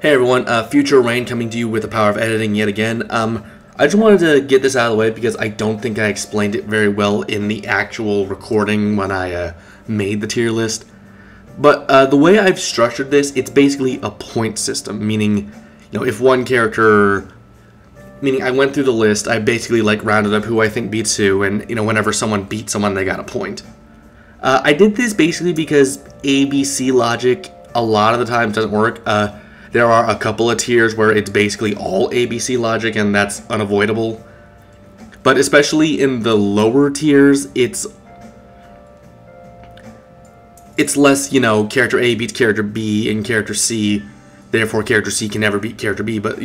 Hey everyone, Future Rain coming to you with the power of editing yet again. I just wanted to get this out of the way because I don't think I explained it very well in the actual recording when I made the tier list. But the way I've structured this, it's basically a point system, meaning, if one character, meaning I went through the list, I basically rounded up who I think beats who, and whenever someone beats someone, they got a point. I did this basically because ABC logic a lot of the times doesn't work. There are a couple of tiers where it's basically all ABC logic, and that's unavoidable. But especially in the lower tiers, it's less, character A beats character B and character C, therefore character C can never beat character B, but,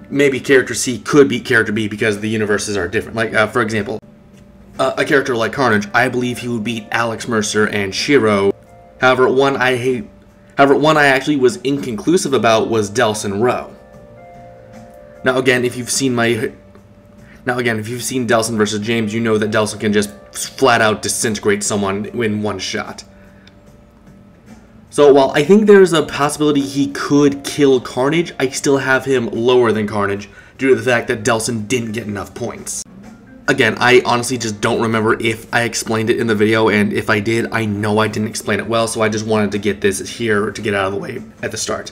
maybe character C could beat character B because the universes are different. For example, a character like Carnage, I believe he would beat Alex Mercer and Shiro. However, one I actually was inconclusive about was Delsin Rowe. Now again, if you've seen Delsin versus James, you know that Delsin can just flat out disintegrate someone in one shot. So while I think there's a possibility he could kill Carnage, I still have him lower than Carnage due to the fact that Delsin didn't get enough points. Again, I honestly just don't remember if I explained it in the video, and if I did, I know I didn't explain it well, so I just wanted to get this here to get out of the way at the start.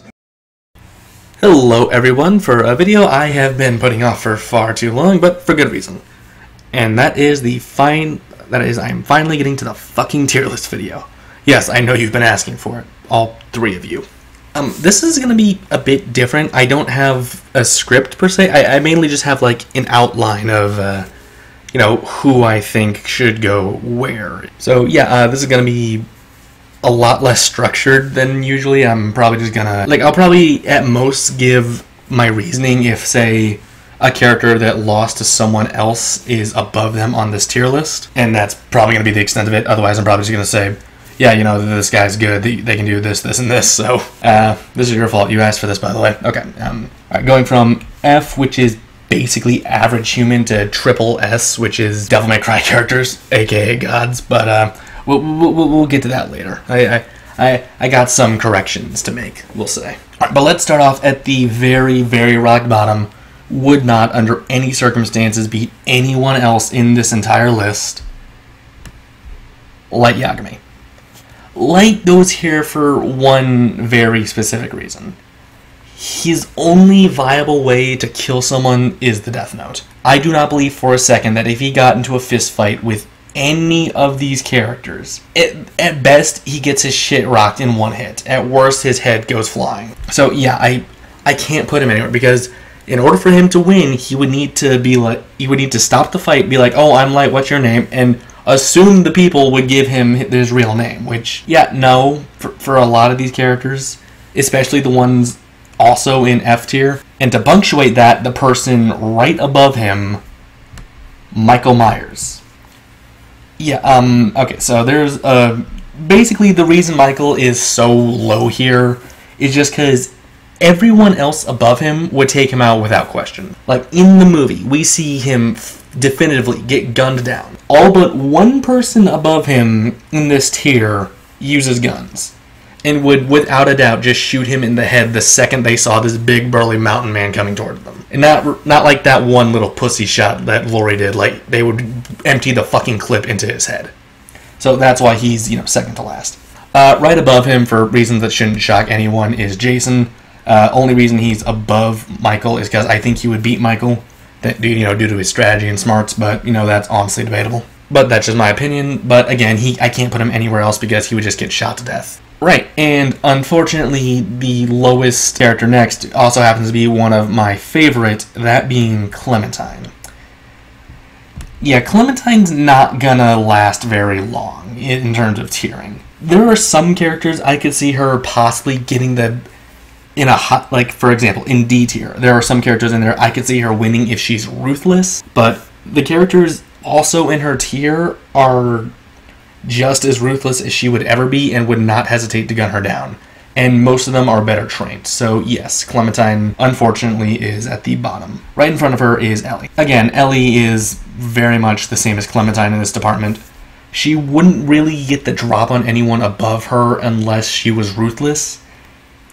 Hello everyone, for a video I have been putting off for far too long, but for good reason. And that is I'm finally getting to the fucking tier list video. Yes, I know you've been asking for it, all three of you. This is going to be a bit different. I don't have a script per se, I mainly just have an outline of who I think should go where. So yeah, this is gonna be a lot less structured than usually. I'm probably just gonna, I'll probably at most give my reasoning if, say, a character that lost to someone else is above them on this tier list, and that's probably gonna be the extent of it. Otherwise, I'm probably just gonna say, yeah, this guy's good, they can do this, this, and this, so, this is your fault, you asked for this, by the way. Okay, alright, going from F, which is basically average human, to triple S, which is Devil May Cry characters, aka gods, but we'll get to that later. I got some corrections to make, we'll say. Alright, but let's start off at the very, very rock bottom. Would not, under any circumstances, beat anyone else in this entire list. Light Yagami. Light goes here for one very specific reason. His only viable way to kill someone is the Death Note. I do not believe for a second that if he got into a fist fight with any of these characters, at best, he gets his shit rocked in one hit. At worst, his head goes flying. So yeah, I can't put him anywhere, because in order for him to win, he would need to stop the fight, be like, oh, I'm Light, what's your name? And assume the people would give him his real name, which, yeah, no, for a lot of these characters, especially the ones also in F tier, and to punctuate that, the person right above him, Michael Myers. Yeah, okay, so there's, basically the reason Michael is so low here is just because everyone else above him would take him out without question. In the movie, we see him definitively get gunned down. All but one person above him in this tier uses guns, and would, without a doubt, just shoot him in the head the second they saw this big burly mountain man coming toward them. And not like that one little pussy shot that Lori did, they would empty the fucking clip into his head. So that's why he's, second to last. Right above him, for reasons that shouldn't shock anyone, is Jason. Only reason he's above Michael is because I think he would beat Michael, due to his strategy and smarts, but, that's honestly debatable. But that's just my opinion, but again, I can't put him anywhere else because he would just get shot to death. Right, and unfortunately, the lowest character next also happens to be one of my favorite, that being Clementine. Yeah, Clementine's not gonna last very long in terms of tiering. There are some characters I could see her possibly getting for example, in D tier, there are some characters in there I could see her winning if she's ruthless, but the characters also in her tier are just as ruthless as she would ever be and would not hesitate to gun her down. And most of them are better trained. So yes, Clementine, unfortunately, is at the bottom. Right in front of her is Ellie. Again, Ellie is very much the same as Clementine in this department. She wouldn't really get the drop on anyone above her unless she was ruthless.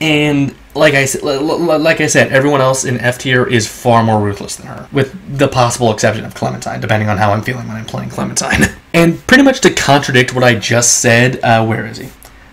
And like I said, everyone else in F tier is far more ruthless than her, with the possible exception of Clementine, depending on how I'm feeling when I'm playing Clementine. And pretty much to contradict what I just said, where is he?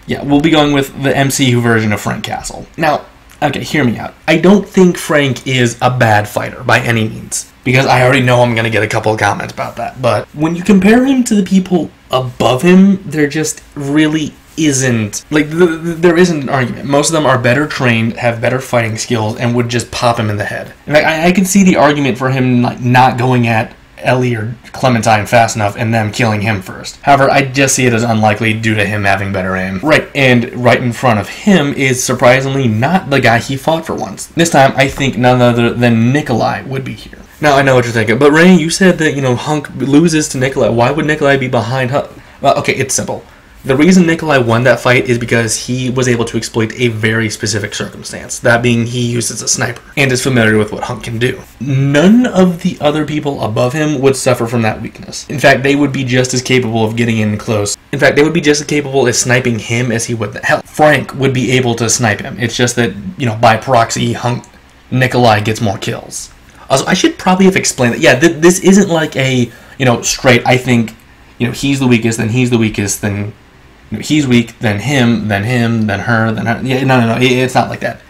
Yeah, we'll be going with the MCU version of Frank Castle. Now, okay, hear me out. I don't think Frank is a bad fighter by any means, because I already know I'm going to get a couple of comments about that. But when you compare him to the people above him, there just really isn't, like, there isn't an argument. Most of them are better trained, have better fighting skills, and would just pop him in the head. And I can see the argument for him like not going at Ellie or Clementine fast enough and them killing him first. However, I just see it as unlikely due to him having better aim. Right, and right in front of him is surprisingly not the guy he fought for once. This time, I think none other than Nikolai would be here. Now, I know what you're thinking, but Ray, you said that, Hunk loses to Nikolai. Why would Nikolai be behind Hunk? Well, okay, it's simple. The reason Nikolai won that fight is because he was able to exploit a very specific circumstance, that being he uses a sniper, and is familiar with what Hunk can do. None of the other people above him would suffer from that weakness. In fact, they would be just as capable of getting in close. In fact, they would be just as capable of sniping him as he would. Hell, Frank would be able to snipe him. It's just that, by proxy, Nikolai gets more kills. Also, I should probably have explained that. Yeah, this isn't like a, straight, I think, he's the weakest, then he's the weakest, then he's weak, then him, then her, then her. Yeah, no, it's not like that.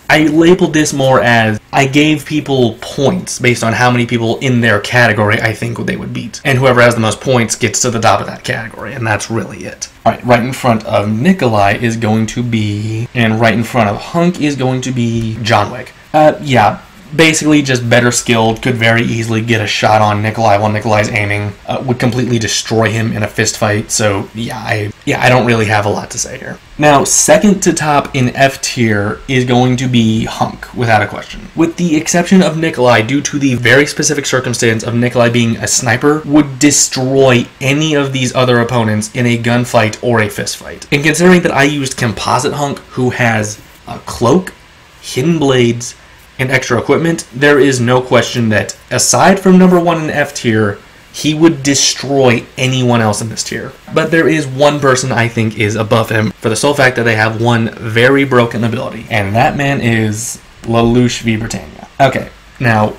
I labeled this more as I gave people points based on how many people in their category I think they would beat. And whoever has the most points gets to the top of that category, and that's really it. Alright, right in front of Nikolai is going to be, and right in front of Hunk is going to be John Wick. Yeah. Basically, just better skilled, could very easily get a shot on Nikolai while Nikolai's aiming, would completely destroy him in a fist fight, so I don't really have a lot to say here. Now, second to top in F tier is going to be Hunk, without a question. With the exception of Nikolai, due to the very specific circumstance of Nikolai being a sniper, would destroy any of these other opponents in a gunfight or a fist fight. And considering that I used Composite Hunk, who has a cloak, hidden blades, and extra equipment, there is no question that, aside from number 1 in F tier, he would destroy anyone else in this tier. But there is one person I think is above him, for the sole fact that they have one very broken ability, and that man is Lelouch v. Britannia. Okay, now,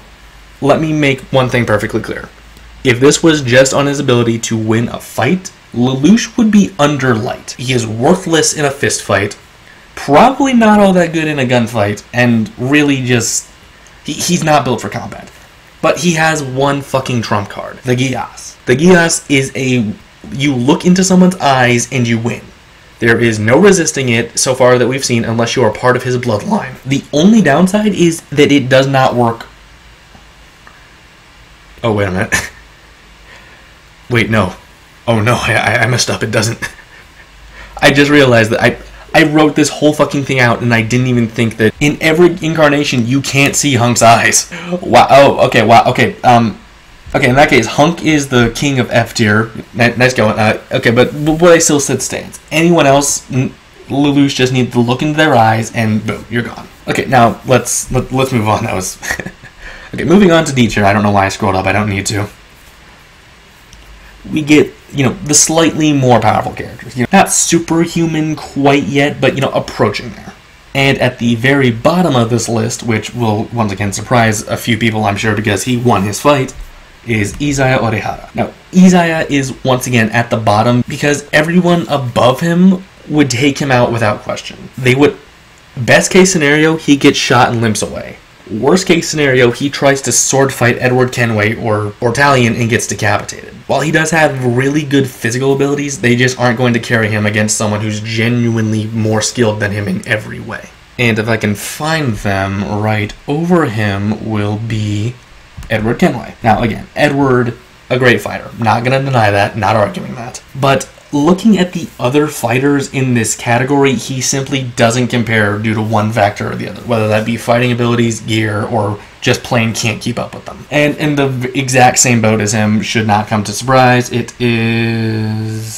let me make one thing perfectly clear. If this was just on his ability to win a fight, Lelouch would be under light. He is worthless in a fist fight, probably not all that good in a gunfight, and really just, he's not built for combat. But he has one fucking trump card, the Gyas. The Gyas is you look into someone's eyes and you win. There is no resisting it so far that we've seen unless you are part of his bloodline. The only downside is that it does not work. Oh, wait a minute. Wait, no. Oh no, I messed up, it doesn't. I just realized that I wrote this whole fucking thing out and I didn't even think that in every incarnation you can't see Hunk's eyes. Wow. Oh, okay. Wow. Okay. Okay. In that case, Hunk is the king of F tier. Nice going. Okay, but what I still said stands. Anyone else, Lelouch just needs to look into their eyes and boom, you're gone. Okay. Now let's move on. That was okay. Moving on to D tier. I don't know why I scrolled up. I don't need to. We get, the slightly more powerful characters. Not superhuman quite yet, but, approaching there. And at the very bottom of this list, which will once again surprise a few people, I'm sure, because he won his fight, is Izaya Orihara. Now, Izaya is once again at the bottom because everyone above him would take him out without question. Best case scenario, he gets shot and limps away. Worst case scenario, he tries to sword fight Edward Kenway or Talion and gets decapitated. While he does have really good physical abilities, they just aren't going to carry him against someone who's genuinely more skilled than him in every way. And if I can find them, right over him will be Edward Kenway. Now again, Edward, a great fighter. Not going to deny that, not arguing that. But looking at the other fighters in this category, he simply doesn't compare due to one factor or the other, whether that be fighting abilities, gear, or just plain can't keep up with them. And in the exact same boat as him should not come to surprise. It is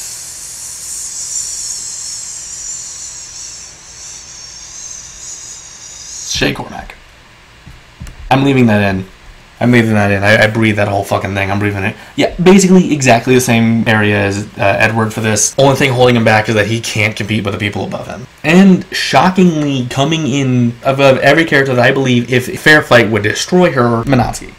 Shay Cormac. I'm leaving that in I'm leaving that in. I breathe that whole fucking thing. I'm breathing it. Yeah, basically exactly the same area as Edward for this. Only thing holding him back is that he can't compete with the people above him. And shockingly, coming in above every character that I believe, if a fair fight would destroy her, Minatsky.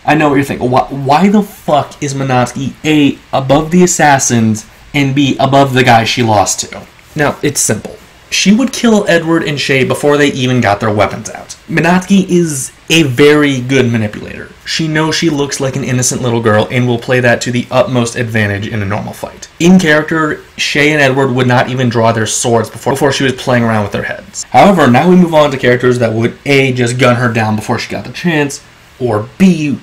I know what you're thinking. Why the fuck is Minatsky A, above the assassins, and B, above the guy she lost to? Now, it's simple. She would kill Edward and Shay before they even got their weapons out. Minatsky is a very good manipulator. She knows she looks like an innocent little girl and will play that to the utmost advantage in a normal fight. In character, Shay and Edward would not even draw their swords before she was playing around with their heads. However, now we move on to characters that would A, just gun her down before she got the chance, or B,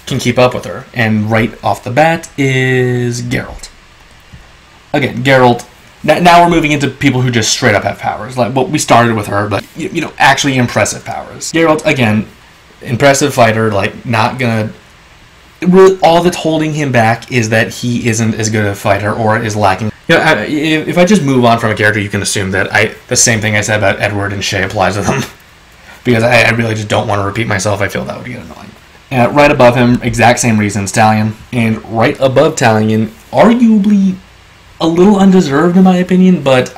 can keep up with her. And right off the bat is Geralt. Again, Geralt. Now we're moving into people who just straight up have powers. Like, well, we started with her, but, actually impressive powers. Geralt, again, impressive fighter, like, not gonna... Really, all that's holding him back is that he isn't as good a fighter or is lacking... if I just move on from a character, you can assume that the same thing I said about Edward and Shay applies to them. Because I really just don't want to repeat myself. I feel that would get annoying. Right above him, exact same reasons, Talion. And right above Talion, arguably... a little undeserved in my opinion, but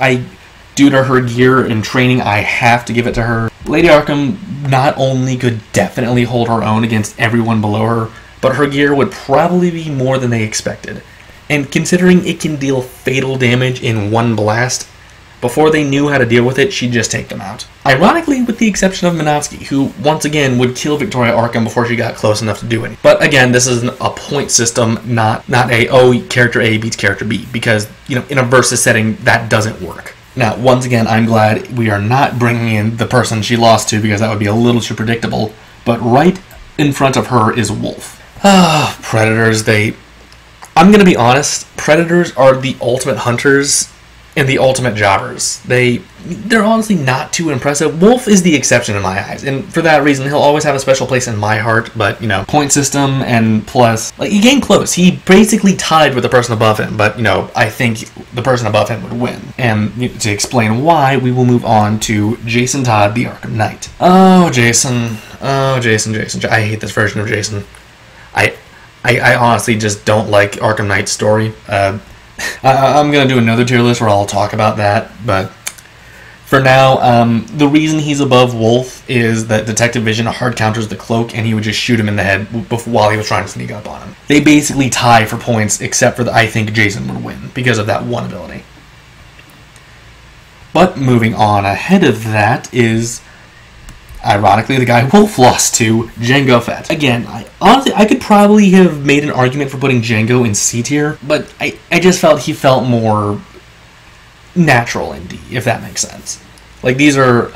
due to her gear and training, I have to give it to her. Lady Arkham not only could definitely hold her own against everyone below her, but her gear would probably be more than they expected. And considering it can deal fatal damage in one blast, before they knew how to deal with it, she'd just take them out. Ironically, with the exception of Minatsky, who, once again, would kill Victoria Arkham before she got close enough to do it. But again, this is a point system, not character A beats character B, because, in a versus setting, that doesn't work. Now, once again, I'm glad we are not bringing in the person she lost to, because that would be a little too predictable, but right in front of her is Wolf. Predators, I'm gonna be honest, Predators are the ultimate hunters and the ultimate jobbers. They're honestly not too impressive. Wolf is the exception in my eyes, and for that reason, he'll always have a special place in my heart, but, point system and plus, he came close. He basically tied with the person above him, but, I think the person above him would win. And to explain why, we will move on to Jason Todd, the Arkham Knight. Oh, Jason. I hate this version of Jason. I honestly just don't like Arkham Knight's story. I'm going to do another tier list where I'll talk about that, but for now, the reason he's above Wolf is that Detective Vision hard counters the cloak, and he would just shoot him in the head while he was trying to sneak up on him. They basically tie for points, except for I think Jason would win, because of that one ability. But moving on ahead of that is, ironically, the guy Wolf lost to, Jango Fett. Again, I could probably have made an argument for putting Jango in C tier, but I just felt he felt more natural in D, if that makes sense. I feel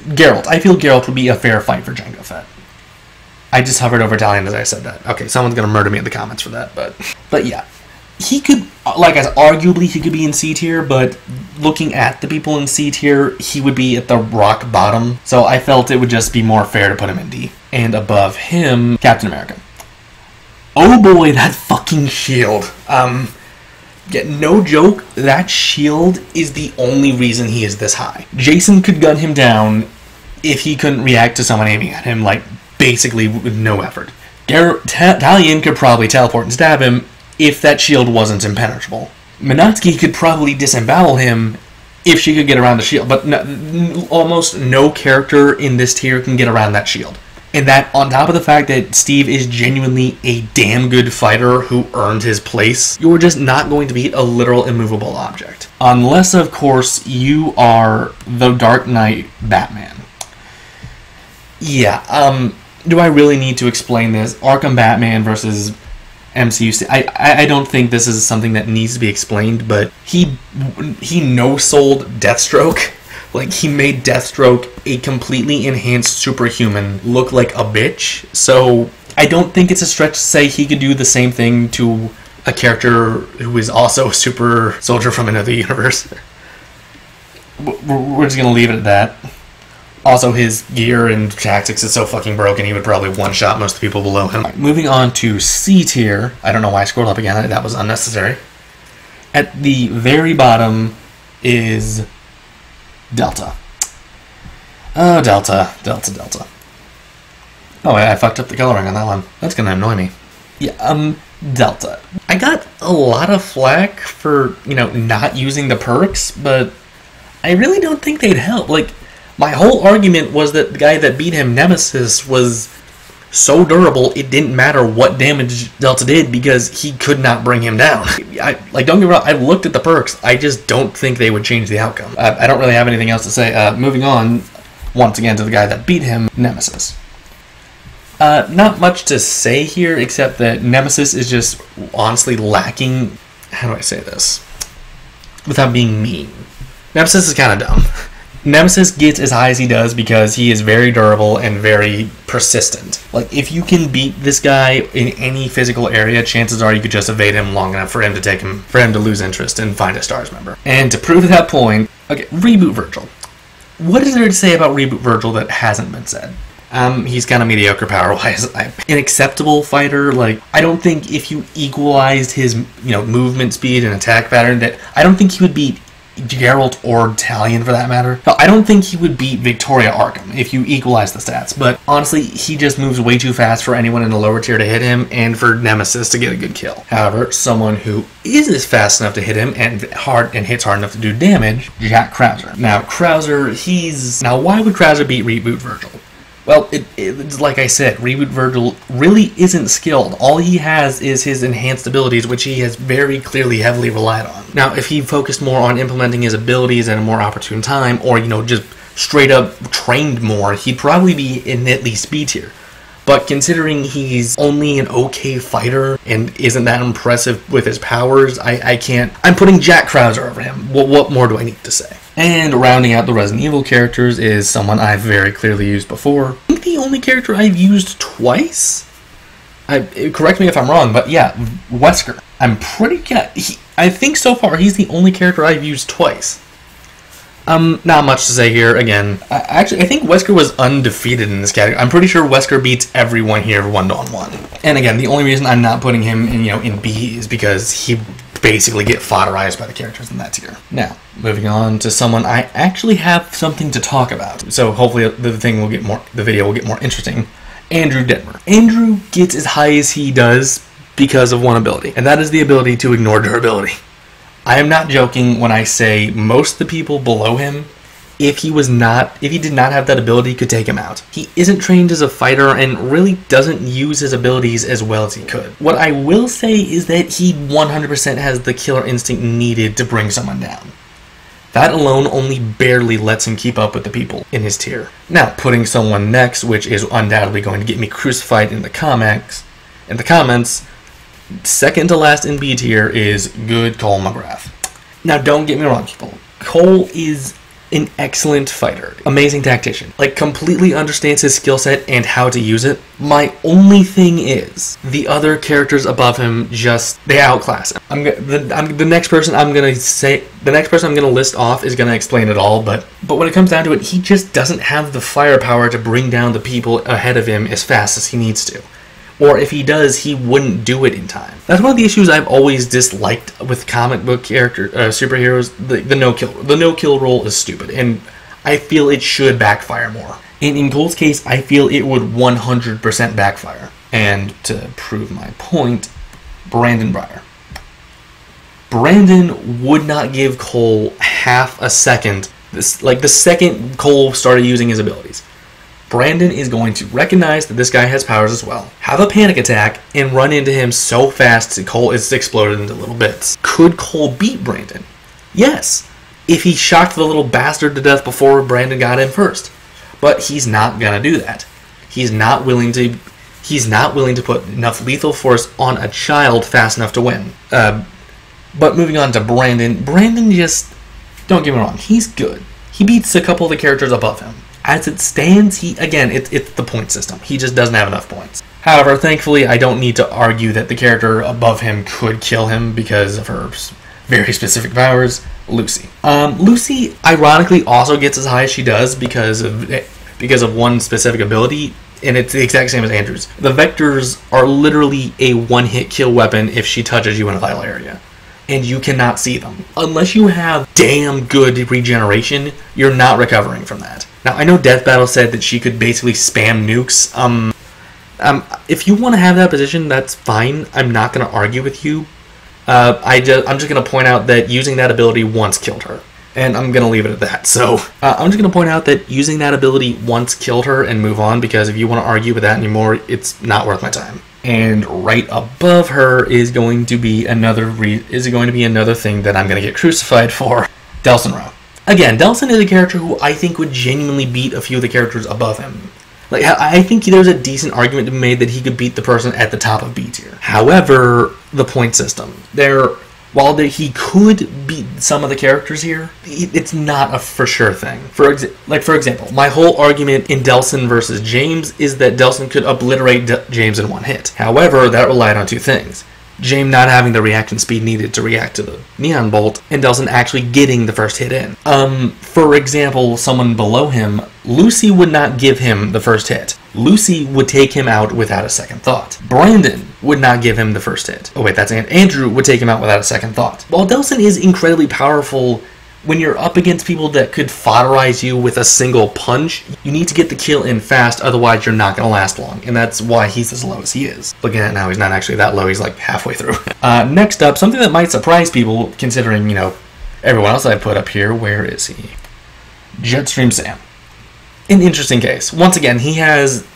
Geralt would be a fair fight for Jango Fett. I just hovered over Italian as I said that. Okay, someone's gonna murder me in the comments for that, but yeah. He could, arguably he could be in C tier, but looking at the people in C tier, he would be at the rock bottom, so I felt it would just be more fair to put him in D. And above him, Captain America. Oh boy, that fucking shield. No joke, that shield is the only reason he is this high. Jason could gun him down if he couldn't react to someone aiming at him, basically with no effort. Talion could probably teleport and stab him if that shield wasn't impenetrable. Minatsky could probably disembowel him if she could get around the shield, but almost no character in this tier can get around that shield. And that, on top of the fact that Steve is genuinely a damn good fighter who earned his place, you're just not going to beat a literal immovable object. Unless, of course, you are the Dark Knight Batman. Yeah, do I really need to explain this? Arkham Batman versus MCU. I don't think this is something that needs to be explained, but he no-sold Deathstroke. He made Deathstroke a completely enhanced superhuman look like a bitch. So I don't think it's a stretch to say he could do the same thing to a character who is also a super soldier from another universe. We're just going to leave it at that. Also, his gear and tactics is so fucking broken, he would probably one-shot most of the people below him. Right, moving on to C tier. I don't know why I scrolled up again. That was unnecessary. At the very bottom is Delta. Oh, Delta. Oh, I fucked up the coloring on that one. That's gonna annoy me. Yeah, Delta. I got a lot of flack for, not using the perks, but I really don't think they'd help. Like, my whole argument was that the guy that beat him, Nemesis, was so durable, it didn't matter what damage Delta did because he could not bring him down. Don't get me wrong, I've looked at the perks, I just don't think they would change the outcome. I don't really have anything else to say. Moving on, once again, to the guy that beat him, Nemesis. Not much to say here, except that Nemesis is just honestly lacking... How do I say this without being mean? Nemesis is kind of dumb. Nemesis gets as high as he does because he is very durable and very persistent. Like, if you can beat this guy in any physical area, chances are you could just evade him long enough for him to lose interest and find a STARS member. And to prove that point, okay, Reboot Virgil. What is there to say about Reboot Virgil that hasn't been said? He's kind of mediocre power-wise. An acceptable fighter. Like, I don't think if you equalized his, movement speed and attack pattern, that I don't think he would beat Geralt or Talion for that matter. No, I don't think he would beat Victoria Arkham if you equalize the stats, but honestly, he just moves way too fast for anyone in the lower tier to hit him and for Nemesis to get a good kill. However, someone who is fast enough to hit him and hits hard enough to do damage, Jack Krauser. Now, why would Krauser beat Reboot Virgil? Well, it's like I said, Reboot Virgil really isn't skilled. All he has is his enhanced abilities, which he has very clearly heavily relied on. Now, if he focused more on implementing his abilities at a more opportune time, or, just straight up trained more, he'd probably be in at least B tier. But considering he's only an okay fighter and isn't that impressive with his powers, I can't... I'm putting Jack Krauser over him. What more do I need to say? And rounding out the Resident Evil characters is someone I've very clearly used before. I think the only character I've used twice? Correct me if I'm wrong, but yeah, Wesker. I think so far he's the only character I've used twice. Not much to say here. Again, I think Wesker was undefeated in this category. I'm pretty sure Wesker beats everyone here 1-on-1. And again, the only reason I'm not putting him in B is because he basically get fodderized by the characters in that tier. Now, moving on to someone I actually have something to talk about. So hopefully the video will get more interesting. Andrew Detmer. Andrew gets as high as he does because of one ability, and that is the ability to ignore durability. I am not joking when I say most of the people below him, if he did not have that ability, could take him out. He isn't trained as a fighter and really doesn't use his abilities as well as he could. What I will say is that he 100% has the killer instinct needed to bring someone down. That alone only barely lets him keep up with the people in his tier. Now, putting someone next, which is undoubtedly going to get me crucified in the comments, second to last in B tier is good Cole McGrath. Now, don't get me wrong, people. Cole is an excellent fighter, amazing tactician, completely understands his skill set and how to use it. My only thing is, the other characters above him they outclass him. The next person I'm gonna list off is gonna explain it all, but when it comes down to it, he just doesn't have the firepower to bring down the people ahead of him as fast as he needs to. Or if he does, he wouldn't do it in time. That's one of the issues I've always disliked with comic book superheroes. The no-kill rule is stupid, and I feel it should backfire more. And in Cole's case, I feel it would 100% backfire. And to prove my point, Brandon Breyer. Brandon would not give Cole half a second. The second Cole started using his abilities, Brandon is going to recognize that this guy has powers as well, have a panic attack, and run into him so fast that Cole is exploded into little bits. Could Cole beat Brandon? Yes, if he shocked the little bastard to death before Brandon got him first. But he's not gonna do that. He's not willing to put enough lethal force on a child fast enough to win. But moving on to Brandon just, don't get me wrong, he's good. He beats a couple of the characters above him. As it stands, it's the point system. He just doesn't have enough points. However, thankfully, I don't need to argue that the character above him could kill him because of her very specific powers, Lucy. Lucy, ironically, also gets as high as she does because of one specific ability, and it's the exact same as Andrew's. The Vectors are literally a one-hit kill weapon if she touches you in a vital area, and you cannot see them. Unless you have damn good regeneration, you're not recovering from that. Now, I know Death Battle said that she could basically spam nukes. If you want to have that position, that's fine. I'm not going to argue with you. I'm just going to point out that using that ability once killed her. And I'm going to leave it at that. So I'm just going to point out that using that ability once killed her and move on, because if you want to argue with that anymore, it's not worth my time. And right above her is going to be another thing that I'm going to get crucified for. Delsin Rowe. Again, Delsin is a character who I think would genuinely beat a few of the characters above him. Like, I think there's a decent argument to be made that he could beat the person at the top of B tier. However, the point system. While he could beat some of the characters here, it's not a for sure thing. For example, my whole argument in Delsin versus James is that Delsin could obliterate James in one hit. However, that relied on two things. James not having the reaction speed needed to react to the Neon Bolt, and Delsin actually getting the first hit in. For example, someone below him, Lucy would not give him the first hit. Lucy would take him out without a second thought. Brandon would not give him the first hit. Oh wait, that's Andrew would take him out without a second thought. While Delsin is incredibly powerful, when you're up against people that could fodderize you with a single punch, you need to get the kill in fast, otherwise you're not going to last long. And that's why he's as low as he is. Looking at it now, he's not actually that low, he's like halfway through. Next up, something that might surprise people, considering, everyone else I put up here. Where is he? Jetstream Sam. An interesting case. Once again, he has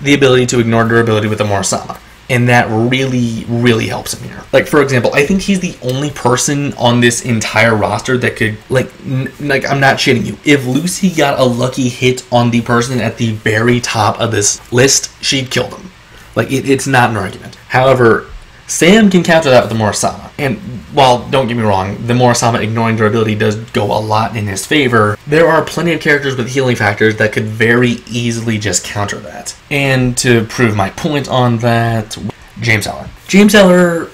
the ability to ignore durability with the Morasama. And that really, really helps him here. Like, for example, I think he's the only person on this entire roster that could, I'm not shitting you. If Lucy got a lucky hit on the person at the very top of this list, she'd kill them. It's not an argument. However, Sam can counter that with the Morasama. And while, don't get me wrong, the Morasama ignoring durability does go a lot in his favor, there are plenty of characters with healing factors that could very easily just counter that. And to prove my point on that, James Heller. James Heller,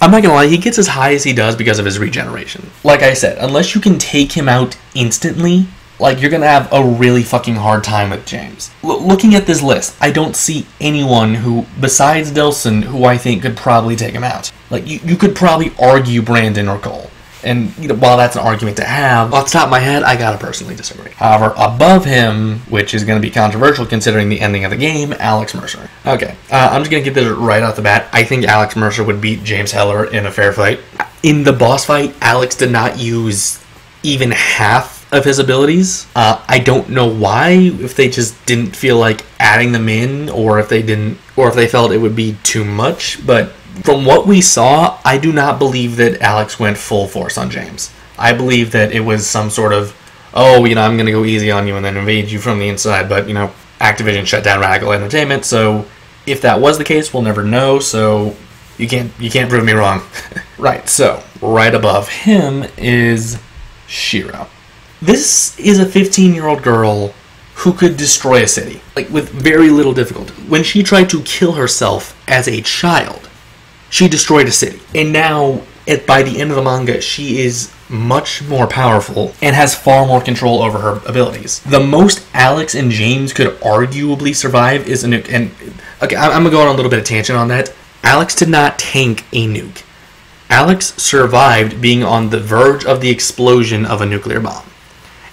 I'm not gonna lie, he gets as high as he does because of his regeneration. Like I said, unless you can take him out instantly, you're gonna have a really fucking hard time with James. Looking at this list, I don't see anyone who, besides Delsin, who I think could probably take him out. You could probably argue Brandon or Cole. And, while that's an argument to have, off the top of my head, I gotta personally disagree. However, above him, which is gonna be controversial considering the ending of the game, Alex Mercer. Okay, I'm just gonna get this right off the bat. I think Alex Mercer would beat James Heller in a fair fight. In the boss fight, Alex did not use even half of his abilities. I don't know why, if they just didn't feel like adding them in, or if they felt it would be too much, but from what we saw, I do not believe that Alex went full force on James. I believe that it was some sort of, I'm gonna go easy on you and then invade you from the inside, but, Activision shut down Radical Entertainment, so if that was the case, we'll never know, so you can't prove me wrong. Right, so, right above him is Shiro. This is a 15-year-old girl who could destroy a city, with very little difficulty. When she tried to kill herself as a child, she destroyed a city. And now, by the end of the manga, she is much more powerful and has far more control over her abilities. The most Alex and James could arguably survive is a nuke. And, okay, I'm going to go on a little bit of tangent on that. Alex did not tank a nuke. Alex survived being on the verge of the explosion of a nuclear bomb.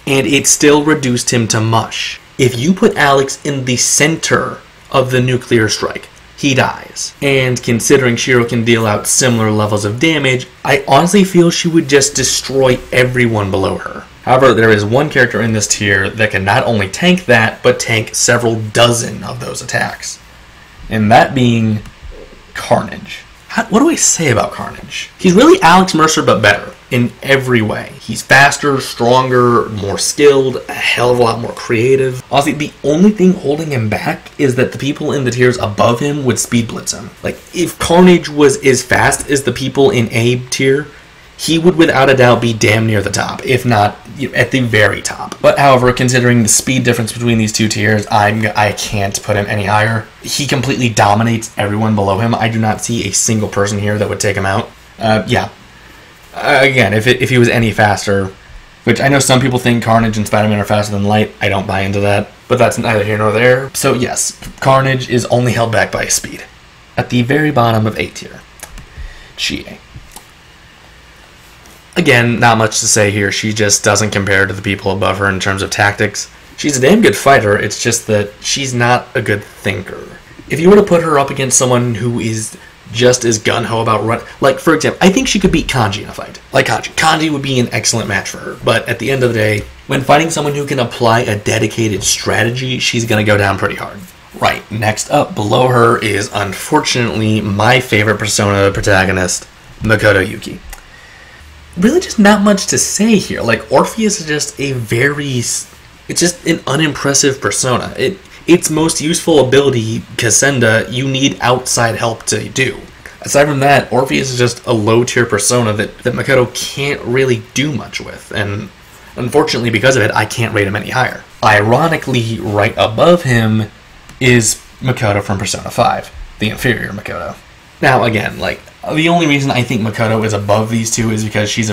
And it still reduced him to mush. If you put Alex in the center of the nuclear strike, he dies. And considering Shiro can deal out similar levels of damage, I honestly feel she would just destroy everyone below her. However, there is one character in this tier that can not only tank that, but tank several dozen of those attacks. And that being Carnage. What do I say about Carnage? He's really Alex Mercer, but better in every way. He's faster, stronger, more skilled, a hell of a lot more creative. Honestly, the only thing holding him back is that the people in the tiers above him would speed blitz him. If Carnage was as fast as the people in A tier, he would without a doubt be damn near the top, if not at the very top. But however, considering the speed difference between these two tiers, I can't put him any higher. He completely dominates everyone below him. I do not see a single person here that would take him out. Again, if he was any faster, which I know some people think Carnage and Spider-Man are faster than Light, I don't buy into that, but that's neither here nor there. So yes, Carnage is only held back by his speed. At the very bottom of A tier, Chie. Again, not much to say here. She just doesn't compare to the people above her in terms of tactics. She's a damn good fighter, it's just that she's not a good thinker. If you were to put her up against someone who is just as gung-ho about run, like, for example, I think she could beat Kanji in a fight. Like Kanji would be an excellent match for her, but at the end of the day, when fighting someone who can apply a dedicated strategy, she's gonna go down pretty hard. Right, next up below her is, unfortunately, my favorite Persona protagonist, Makoto Yuki. Really just not much to say here. Like, Orpheus is just it's just an unimpressive persona. Its most useful ability, Kasenda, you need outside help to do. Aside from that, Orpheus is just a low-tier persona that Makoto can't really do much with, and unfortunately because of it, I can't rate him any higher. Ironically, right above him is Makoto from Persona 5, the inferior Makoto. Now, again, like, the only reason I think Makoto is above these two is because she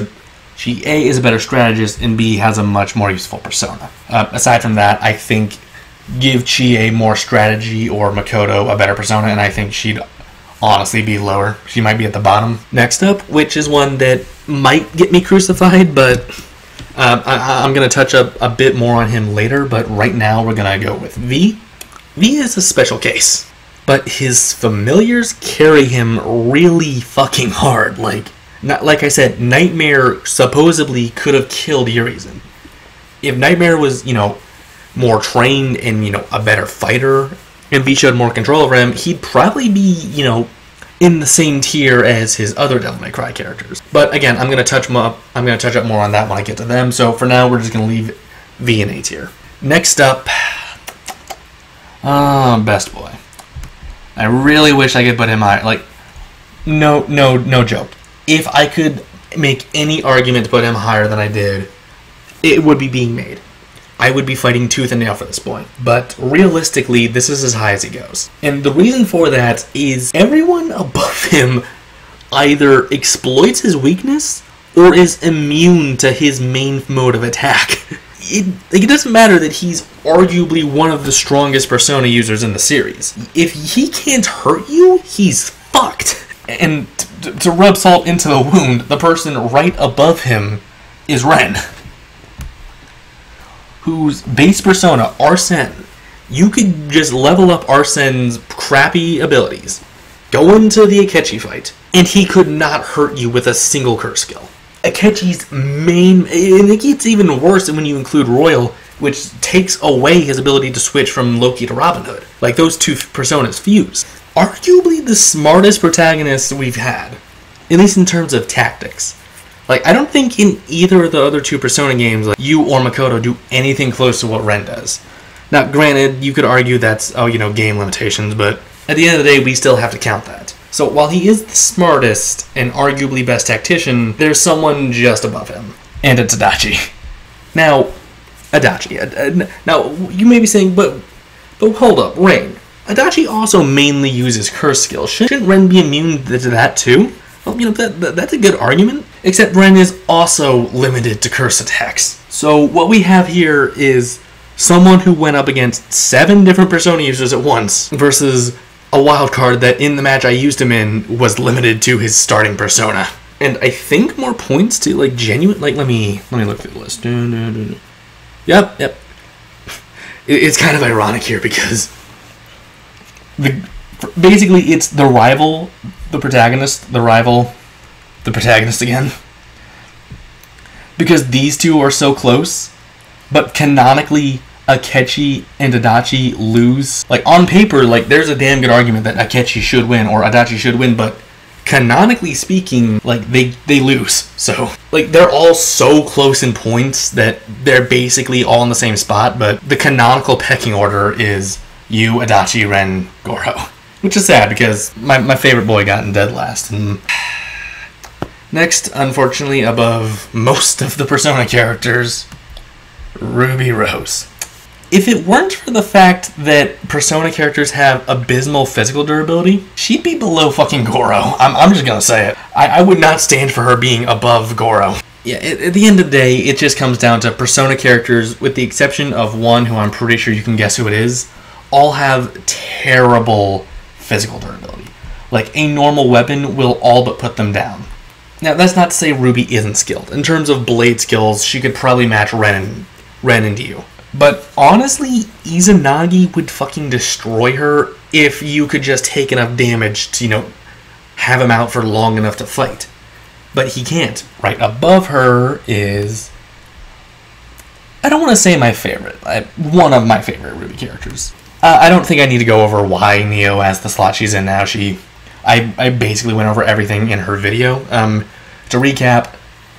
A, is a better strategist, and B, has a much more useful persona. Aside from that, I think give Chie more strategy or Makoto a better persona, and I think she'd honestly be lower. She might be at the bottom. Next up, which is one that might get me crucified, but I'm going to touch up a bit more on him later, but right now we're going to go with V. V is a special case, but his familiars carry him really fucking hard. Like I said, Nightmare supposedly could have killed Urizen. If Nightmare was, more trained and, a better fighter, and V showed more control over him, he'd probably be, in the same tier as his other Devil May Cry characters. But again, I'm gonna touch up more on that when I get to them. So for now, we're just gonna leave V in A tier. Next up, Best Boy. I really wish I could put him higher. Like, no joke. If I could make any argument to put him higher than I did, it would be being made. I would be fighting tooth and nail for this point. But realistically, this is as high as he goes. And the reason for that is everyone above him either exploits his weakness or is immune to his main mode of attack. It doesn't matter that he's arguably one of the strongest Persona users in the series. If he can't hurt you, he's fucked. And to rub salt into the wound, the person right above him is Ren, whose base persona, Arsene, you could just level up Arsene's crappy abilities, go into the Akechi fight, and he could not hurt you with a single curse skill. Akechi's main, and it gets even worse when you include Royal, which takes away his ability to switch from Loki to Robin Hood. Like, those two personas fuse. Arguably the smartest protagonist we've had, at least in terms of tactics. Like, I don't think in either of the other two Persona games, like, you or Makoto do anything close to what Ren does. Now, granted, you could argue that's, game limitations, but at the end of the day, we still have to count that. So, while he is the smartest and arguably best tactician, there's someone just above him. And it's Adachi. Now, now, you may be saying, but hold up, Rain. Adachi also mainly uses curse skills. Shouldn't Ren be immune to that too? Well, that's a good argument. Except Ren is also limited to curse attacks. So what we have here is someone who went up against 7 different Persona users at once versus a wild card that in the match I used him in was limited to his starting Persona. And I think more points to let me look through the list. Yep. It's kind of ironic here because basically it's the rival, the protagonist, the rival, the protagonist again. Because these two are so close, but canonically Akechi and Adachi lose. Like, on paper, there's a damn good argument that Akechi should win or Adachi should win, but canonically speaking, they lose. So, they're all so close in points that they're basically all in the same spot, but the canonical pecking order is you, Adachi, Ren, Goro. Which is sad, because my favorite boy got in dead last. And next, unfortunately, above most of the Persona characters, Ruby Rose. If it weren't for the fact that Persona characters have abysmal physical durability, she'd be below fucking Goro. I'm just gonna say it. I would not stand for her being above Goro. Yeah, at the end of the day, it just comes down to Persona characters, with the exception of one who I'm pretty sure you can guess who it is, all have terrible physical durability. Like, a normal weapon will all but put them down. Now, that's not to say Ruby isn't skilled. In terms of blade skills, she could probably match Ren and Dio. But honestly, Izanagi would fucking destroy her if you could just take enough damage to, have him out for long enough to fight. But he can't. Right above her is, I don't want to say my favorite, one of my favorite RWBY characters. I don't think I need to go over why Neo has the slot she's in now. I basically went over everything in her video. To recap,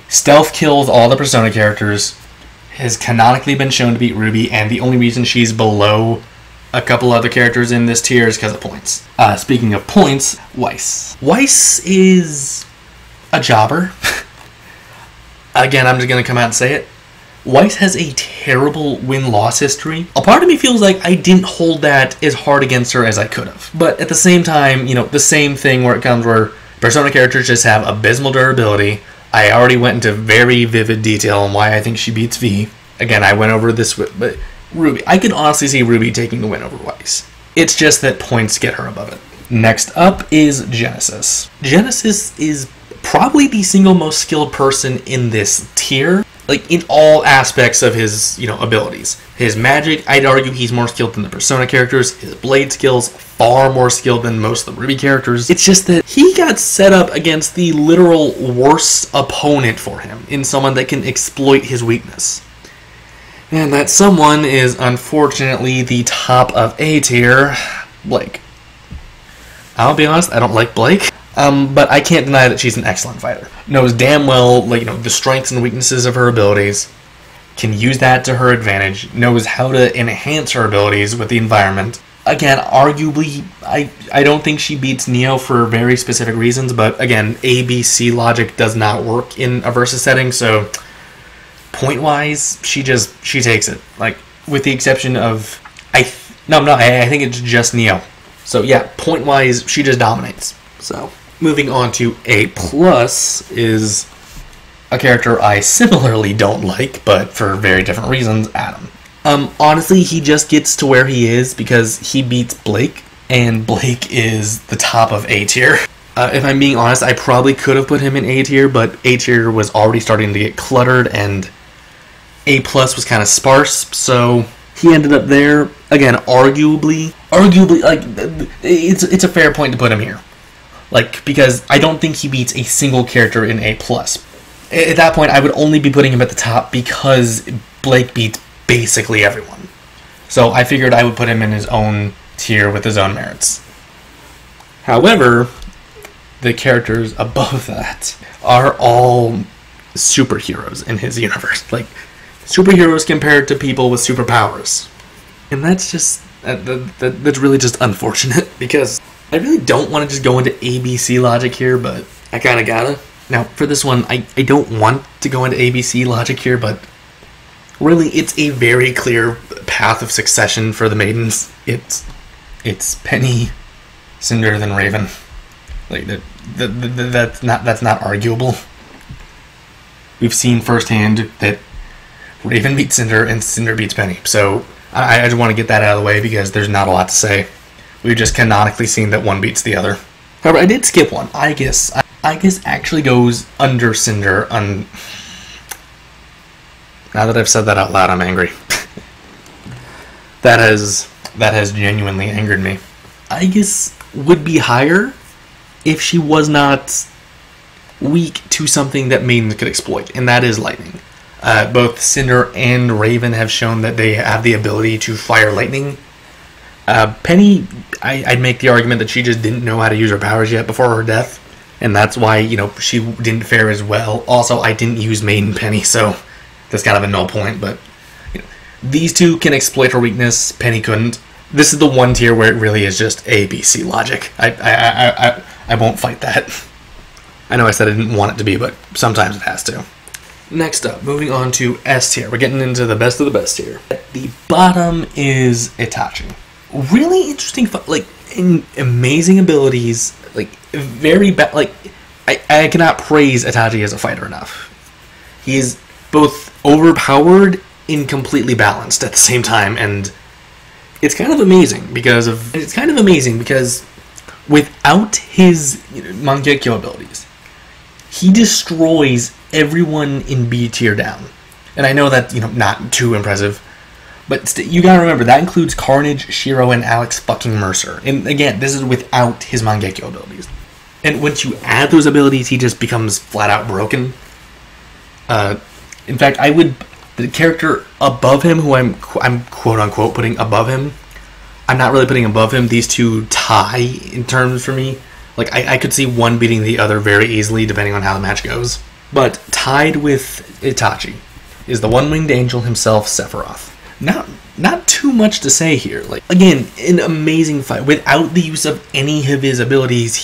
Stealth kills all the Persona characters, has canonically been shown to beat Ruby, and the only reason she's below a couple other characters in this tier is because of points. Speaking of points, Weiss. Weiss is a jobber. Again, I'm just going to come out and say it. Weiss has a terrible win-loss history. A part of me feels like I didn't hold that as hard against her as I could have. But at the same time, the same thing where it comes where Persona characters just have abysmal durability. I already went into very vivid detail on why I think she beats V. Again, I went over this with but Ruby. I could honestly see Ruby taking the win over Weiss. It's just that points get her above it. Next up is Genesis. Genesis is probably the single most skilled person in this tier. Like, in all aspects of his, abilities. His magic, I'd argue he's more skilled than the Persona characters. His blade skills, far more skilled than most of the RWBY characters. It's just that he got set up against the literal worst opponent for him, in someone that can exploit his weakness. And that someone is, unfortunately, the top of A tier, Blake. I'll be honest, I don't like Blake. But I can't deny that she's an excellent fighter. Knows damn well, the strengths and weaknesses of her abilities, can use that to her advantage, knows how to enhance her abilities with the environment. Again, arguably, I don't think she beats Neo for very specific reasons, but again, ABC logic does not work in a versus setting, so point-wise, she takes it. With the exception of, I think it's just Neo. So yeah, point-wise, she just dominates. So, moving on to A+, is a character I similarly don't like, but for very different reasons, Adam. Honestly, he just gets to where he is because he beats Blake, and Blake is the top of A tier. If I'm being honest, I probably could have put him in A tier, but A tier was already starting to get cluttered, and A+ was kind of sparse, so he ended up there. Again, arguably, it's a fair point to put him here. Because I don't think he beats a single character in A+. At that point, I would only be putting him at the top because Blake beats basically everyone. So I figured I would put him in his own tier with his own merits. However, the characters above that are all superheroes in his universe. Superheroes compared to people with superpowers. And that's just, that's really just unfortunate because I really don't want to just go into ABC logic here, but I kind of gotta. Now, for this one, I don't want to go into ABC logic here, but really, it's a very clear path of succession for the maidens. It's Penny, Cinder, then Raven. That's not arguable. We've seen firsthand that Raven beats Cinder and Cinder beats Penny. So I just want to get that out of the way because there's not a lot to say. We've just canonically seen that one beats the other. However, I did skip one. I guess actually goes under Cinder. Now that I've said that out loud, I'm angry. That has genuinely angered me. I guess would be higher if she was not weak to something that maidens could exploit, and that is lightning. Both Cinder and Raven have shown that they have the ability to fire lightning. Penny, I'd make the argument that she just didn't know how to use her powers yet before her death, and that's why, she didn't fare as well. Also, I didn't use Maiden Penny, so that's kind of a null point, but these two can exploit her weakness, Penny couldn't. This is the one tier where it really is just ABC logic. I won't fight that. I know I said I didn't want it to be, but sometimes it has to. Next up, moving on to S tier. We're getting into the best of the best here. At the bottom is Itachi. Really interesting, amazing abilities, very bad, I cannot praise Itachi as a fighter enough. He is both overpowered and completely balanced at the same time, and it's kind of amazing because without his Mangekyo abilities, he destroys everyone in B tier down. And I know that, not too impressive, But you gotta remember, that includes Carnage, Shiro, and Alex fucking Mercer. And again, this is without his Mangekyo abilities. And once you add those abilities, he just becomes flat out broken. In fact, the character above him, who I'm quote unquote putting above him, I'm not really putting above him. These two tie in terms for me. Like, I could see one beating the other very easily, depending on how the match goes. But tied with Itachi is the one-winged angel himself, Sephiroth. Not too much to say here. Like, again, an amazing fight. Without the use of any of his abilities,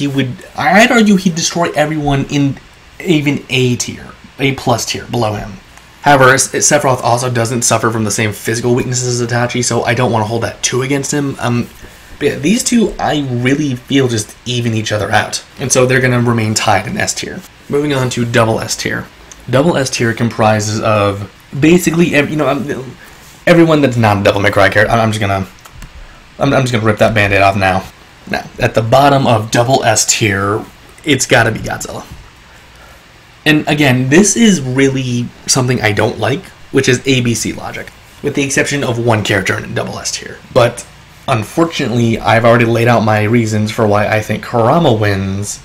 I'd argue he'd destroy everyone in even A tier, A plus tier below him. However, Sephiroth also doesn't suffer from the same physical weaknesses as Itachi, so I don't want to hold that too against him. But yeah, these two, I really feel just even each other out. And so they're going to remain tied in S tier. Moving on to double S tier. Double S tier comprises of basically, everyone that's not a Devil May Cry character. I'm just gonna rip that band-aid off now. Now, at the bottom of double S tier, it's gotta be Godzilla. And again, this is really something I don't like, which is ABC logic, with the exception of one character in double S tier. But unfortunately, I've already laid out my reasons for why I think Kurama wins,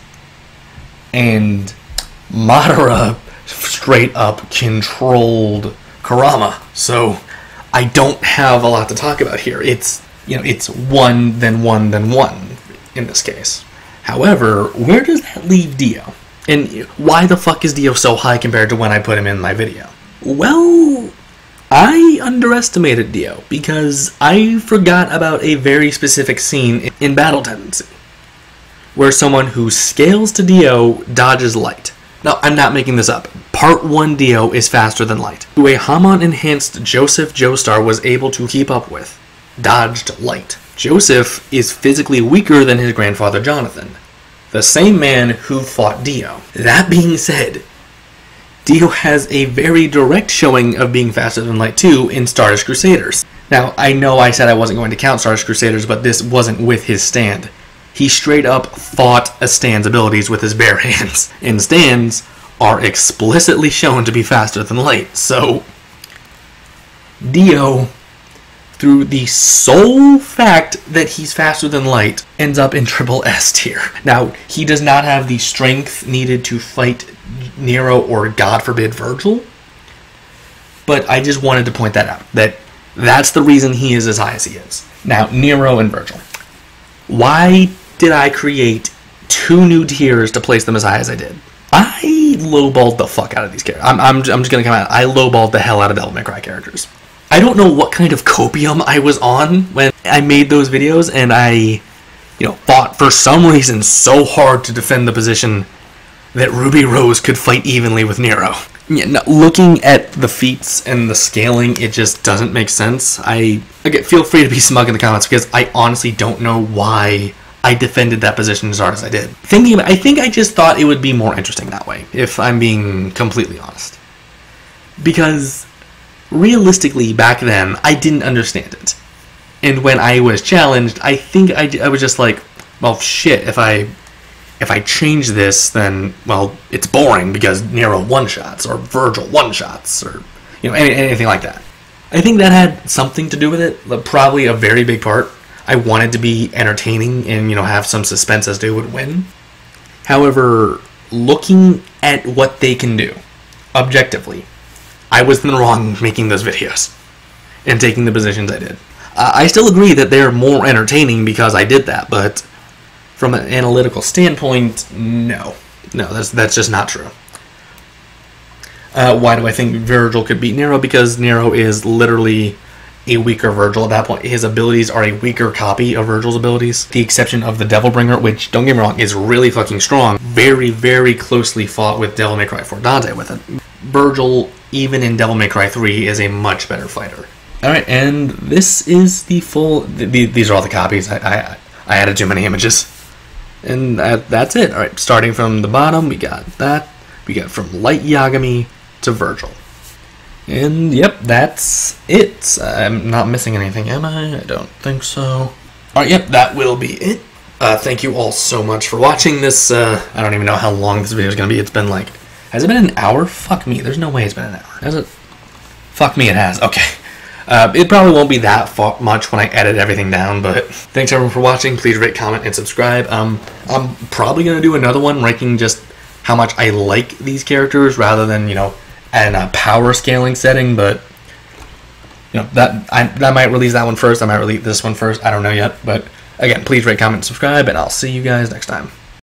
and Madara straight up controlled Kurama. So I don't have a lot to talk about here. It's one, then one, then one in this case. However, where does that leave Dio? And why the fuck is Dio so high compared to when I put him in my video? Well, I underestimated Dio because I forgot about a very specific scene in Battle Tendency where someone who scales to Dio dodges light. Now, I'm not making this up. Part 1 Dio is faster than light, who a Hamon-enhanced Joseph Joestar was able to keep up with. Dodged light. Joseph is physically weaker than his grandfather Jonathan, the same man who fought Dio. That being said, Dio has a very direct showing of being faster than light too in Stardust Crusaders. Now, I know I said I wasn't going to count Stardust Crusaders, but this wasn't with his stand. He straight up fought a Stan's abilities with his bare hands, and Stans are explicitly shown to be faster than light. So, Dio, through the sole fact that he's faster than light, ends up in triple S tier. Now, he does not have the strength needed to fight Nero or, God forbid, Virgil, but I just wanted to point that out, that's the reason he is as high as he is. Now, Nero and Virgil. Why did I create 2 new tiers to place them as high as I did? I lowballed the fuck out of these characters. I'm just gonna come out. I lowballed the hell out of Devil May Cry characters. I don't know what kind of copium I was on when I made those videos, and I, fought for some reason so hard to defend the position that Ruby Rose could fight evenly with Nero. Yeah, no, looking at the feats and the scaling, it just doesn't make sense. Feel free to be smug in the comments, because I honestly don't know why I defended that position as hard as I did. I think I just thought it would be more interesting that way, if I'm being completely honest. Because, realistically, back then, I didn't understand it. And when I was challenged, I think I was just like, well, shit, if I change this, then, well, it's boring because Nero one-shots, or Virgil one-shots, or, anything like that. I think that had something to do with it, but probably a very big part. I wanted to be entertaining and, have some suspense as to who would win. However, looking at what they can do, objectively, I was in the wrong making those videos and taking the positions I did. I still agree that they're more entertaining because I did that, but from an analytical standpoint, no. No, that's just not true. Why do I think Virgil could beat Nero? Because Nero is literally a weaker Virgil at that point. His abilities are a weaker copy of Virgil's abilities. The exception of the Devil Bringer, which, don't get me wrong, is really fucking strong. Very, very closely fought with Devil May Cry 4 Dante with it. Virgil, even in Devil May Cry 3, is a much better fighter. Alright, and this is the full... These are all the copies. I added too many images. And that's it. Alright, starting from the bottom, we got that. We got from Light Yagami to Virgil. And, yep, that's it. I'm not missing anything, am I? I don't think so. Alright, yep, that will be it. Thank you all so much for watching this. I don't even know how long this video is going to be. It's been like... Has it been an hour? Fuck me, there's no way it's been an hour. Has it? Fuck me, it has. Okay. It probably won't be that much when I edit everything down, but thanks everyone for watching. Please rate, comment, and subscribe. I'm probably going to do another one ranking just how much I like these characters rather than, in a power scaling setting, but, that I might release that one first. I might release this one first. I don't know yet, but again, please rate, comment, and subscribe, and I'll see you guys next time.